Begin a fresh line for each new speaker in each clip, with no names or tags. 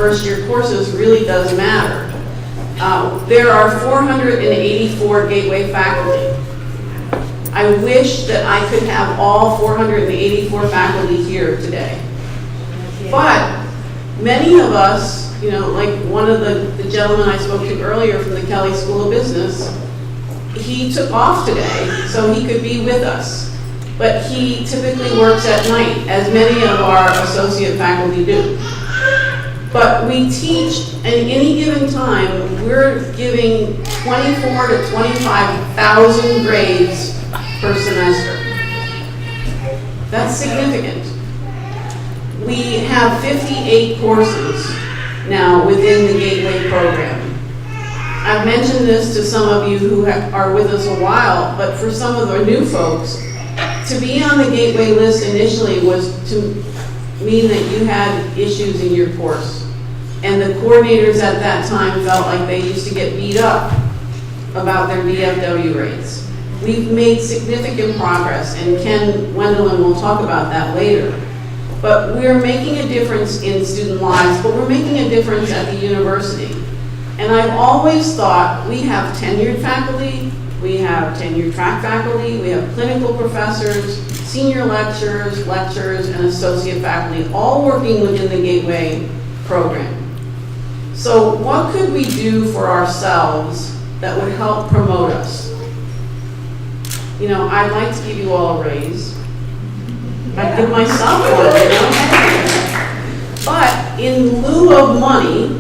first year courses really does matter. There are 484 Gateway faculty. I wish that I could have all 484 faculty here today. But many of us, you know, like one of the gentlemen I spoke to earlier from the Kelley School of Business, he took off today so he could be with us. But he typically works at night, as many of our associate faculty do. But we teach, at any given time, we're giving 24 to 25,000 grades per semester. That's significant. We have 58 courses now within the Gateway program. I've mentioned this to some of you who are with us a while, but for some of the new folks, to be on the Gateway list initially was to mean that you had issues in your course. And the coordinators at that time felt like they used to get beat up about their DFW rates. We've made significant progress, and Ken Wendelin will talk about that later. But we're making a difference in student lives, but we're making a difference at the university. And I've always thought we have tenured faculty, we have tenured track faculty, we have clinical professors, senior lecturers, and associate faculty, all working within the Gateway program. So what could we do for ourselves that would help promote us? You know, I'd like to give you all a raise. I'd give myself one, you know? But in lieu of money,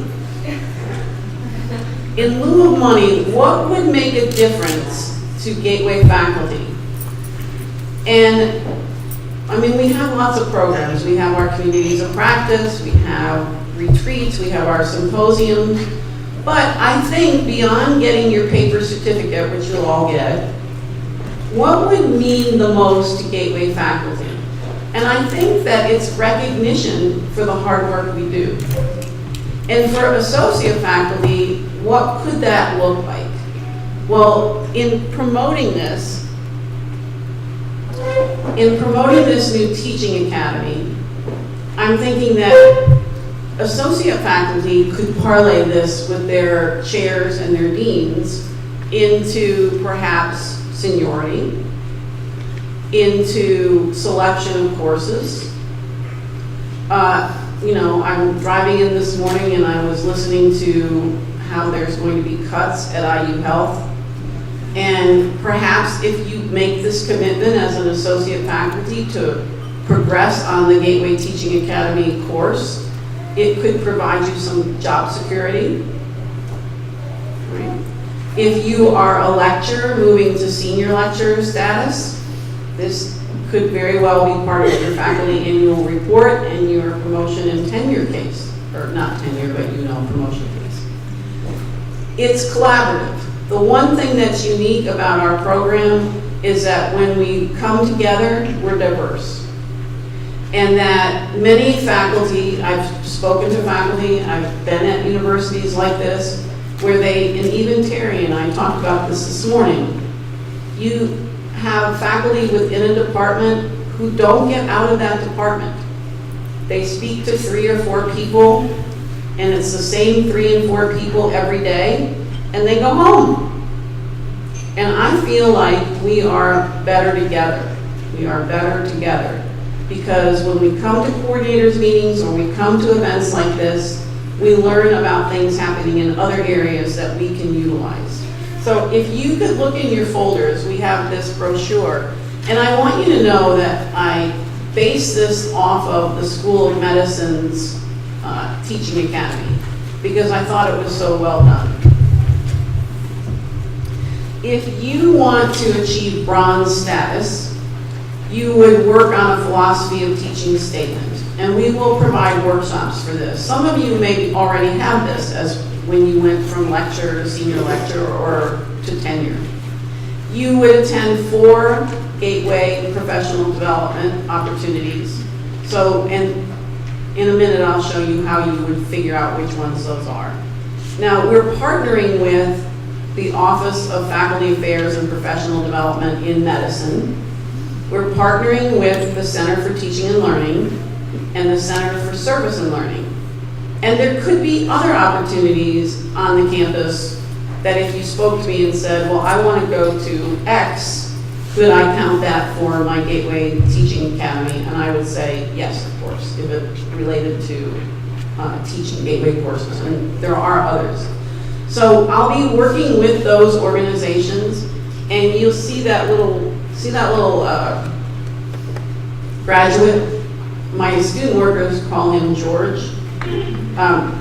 what would make a difference to Gateway faculty? And I mean, we have lots of programs. We have our communities of practice, we have retreats, we have our symposiums. But I think beyond getting your paper certificate, which you'll all get, what would mean the most to Gateway faculty? And I think that it's recognition for the hard work we do. And for associate faculty, what could that look like? Well, in promoting this new teaching academy, I'm thinking that associate faculty could parlay this with their chairs and their deans into perhaps seniority, into selection of courses. You know, I'm driving in this morning and I was listening to how there's going to be cuts at IU Health. And perhaps if you make this commitment as an associate faculty to progress on the Gateway Teaching Academy course, it could provide you some job security. Right? If you are a lecturer moving to senior lecturer status, this could very well be part of your faculty annual report and your promotion and tenure case, or not tenure, but you know, promotion case. It's collaborative. The one thing that's unique about our program is that when we come together, we're diverse. And that many faculty, I've spoken to faculty, I've been at universities like this, where they, and even Terry and I talked about this morning, you have faculty within a department who don't get out of that department. They speak to 3 or 4 people, and it's the same 3 and 4 people every day, and they go home. And I feel like we are better together. We are better together. Because when we come to coordinators meetings or we come to events like this, we learn about things happening in other areas that we can utilize. So if you could look in your folders, we have this brochure. And I want you to know that I base this off of the School of Medicine's Teaching Academy, because I thought it was so well done. If you want to achieve bronze status, you would work on a philosophy of teaching statement. And we will provide workshops for this. Some of you may already have this as when you went from lecturer to senior lecturer or to tenure. You would attend 4 Gateway professional development opportunities. So, and in a minute I'll show you how you would figure out which ones those are. Now, we're partnering with the Office of Faculty Affairs and Professional Development in Medicine. We're partnering with the Center for Teaching and Learning and the Center for Service and Learning. And there could be other opportunities on the campus that if you spoke to me and said, well, I want to go to X, could I count that for my Gateway Teaching Academy? And I would say, yes, of course, if it related to teaching Gateway courses, and there are others. So I'll be working with those organizations, and you'll see that little graduate. My student workers call him George.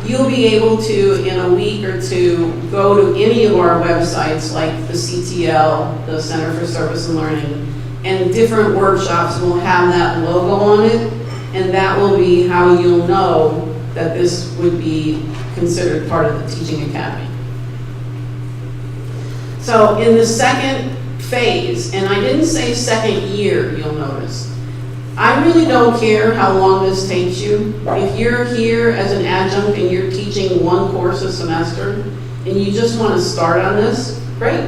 You'll be able to, in a week or two, go to any of our websites like the CTL, the Center for Service and Learning, and different workshops will have that logo on it, and that will be how you'll know that this would be considered part of the Teaching Academy. So in the second phase, and I didn't say second year, you'll notice, I really don't care how long this takes you. If you're here as an adjunct and you're teaching one course a semester and you just want to start on this, great.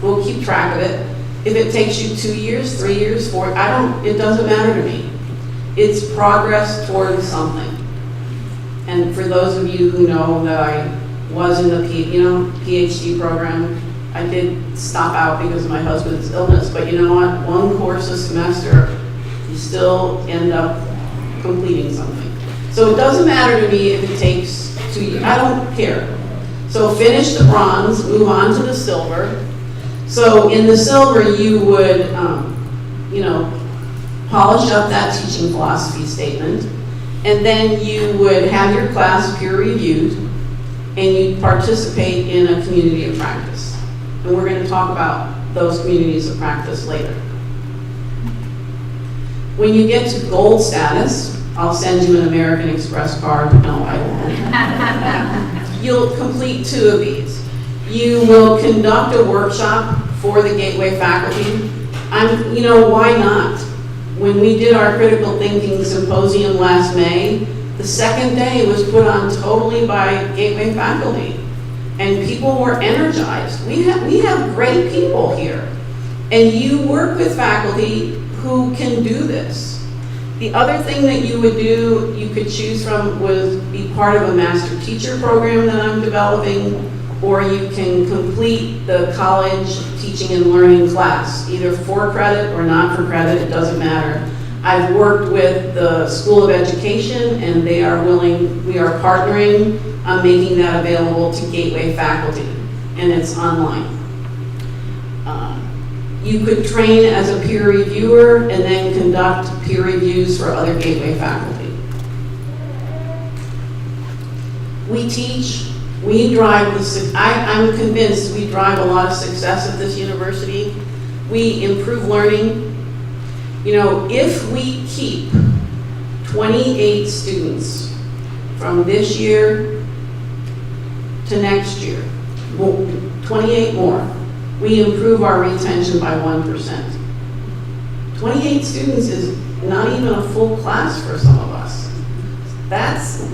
We'll keep track of it. If it takes you 2 years, 3 years, 4, it doesn't matter to me. It's progress towards something. And for those of you who know that I was in the PhD program, I did stop out because of my husband's illness, but you know what? One course a semester, you still end up completing something. So it doesn't matter to me if it takes 2 years. I don't care. So finish the bronze, move on to the silver. So in the silver, you would, polish up that teaching philosophy statement, and then you would have your class peer reviewed, and you'd participate in a community of practice. And we're going to talk about those communities of practice later. When you get to gold status, I'll send you an American Express card. No, I won't. You'll complete 2 of these. You will conduct a workshop for the Gateway faculty. Why not? When we did our critical thinking symposium last May, the second day was put on totally by Gateway faculty. And people were energized. We have great people here. And you work with faculty who can do this. The other thing that you would do, you could choose from, would be part of a master teacher program that I'm developing, or you can complete the college teaching and learning class, either for credit or not for credit, it doesn't matter. I've worked with the School of Education, and we are partnering on making that available to Gateway faculty, and it's online. You could train as a peer reviewer and then conduct peer reviews for other Gateway faculty. We teach, we drive, I'm convinced we drive a lot of success at this university. We improve learning. If we keep 28 students from this year to next year, 28 more, we improve our retention by 1%. 28 students is not even a full class for some of us.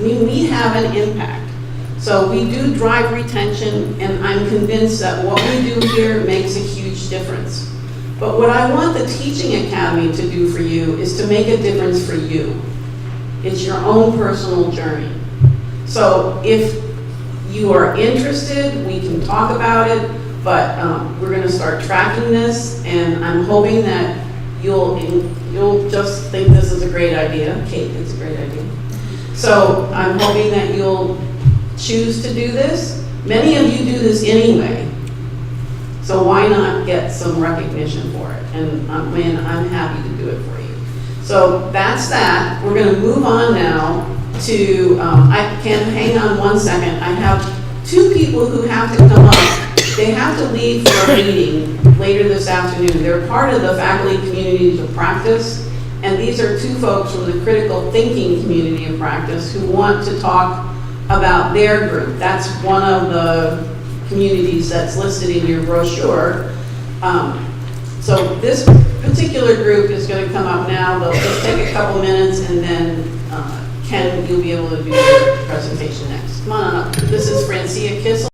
We have an impact. So we do drive retention, and I'm convinced that what we do here makes a huge difference. But what I want the Teaching Academy to do for you is to make a difference for you. It's your own personal journey. So if you are interested, we can talk about it. But we're going to start tracking this, and I'm hoping that you'll just think this is a great idea. Kate, it's a great idea. So I'm hoping that you'll choose to do this. Many of you do this anyway, so why not get some recognition for it? And I'm happy to do it for you. So that's that. We're going to move on now to, I can hang on 1 second. I have 2 people who have to come up. They have to leave for a meeting later this afternoon. They're part of the faculty community of practice, and these are 2 folks from the critical thinking community of practice who want to talk about their group. That's one of the communities that's listed in your brochure. So this particular group is going to come up now. They'll just take a couple minutes, and then Ken, you'll be able to do your presentation next. Come on up. This is Francia Kissel.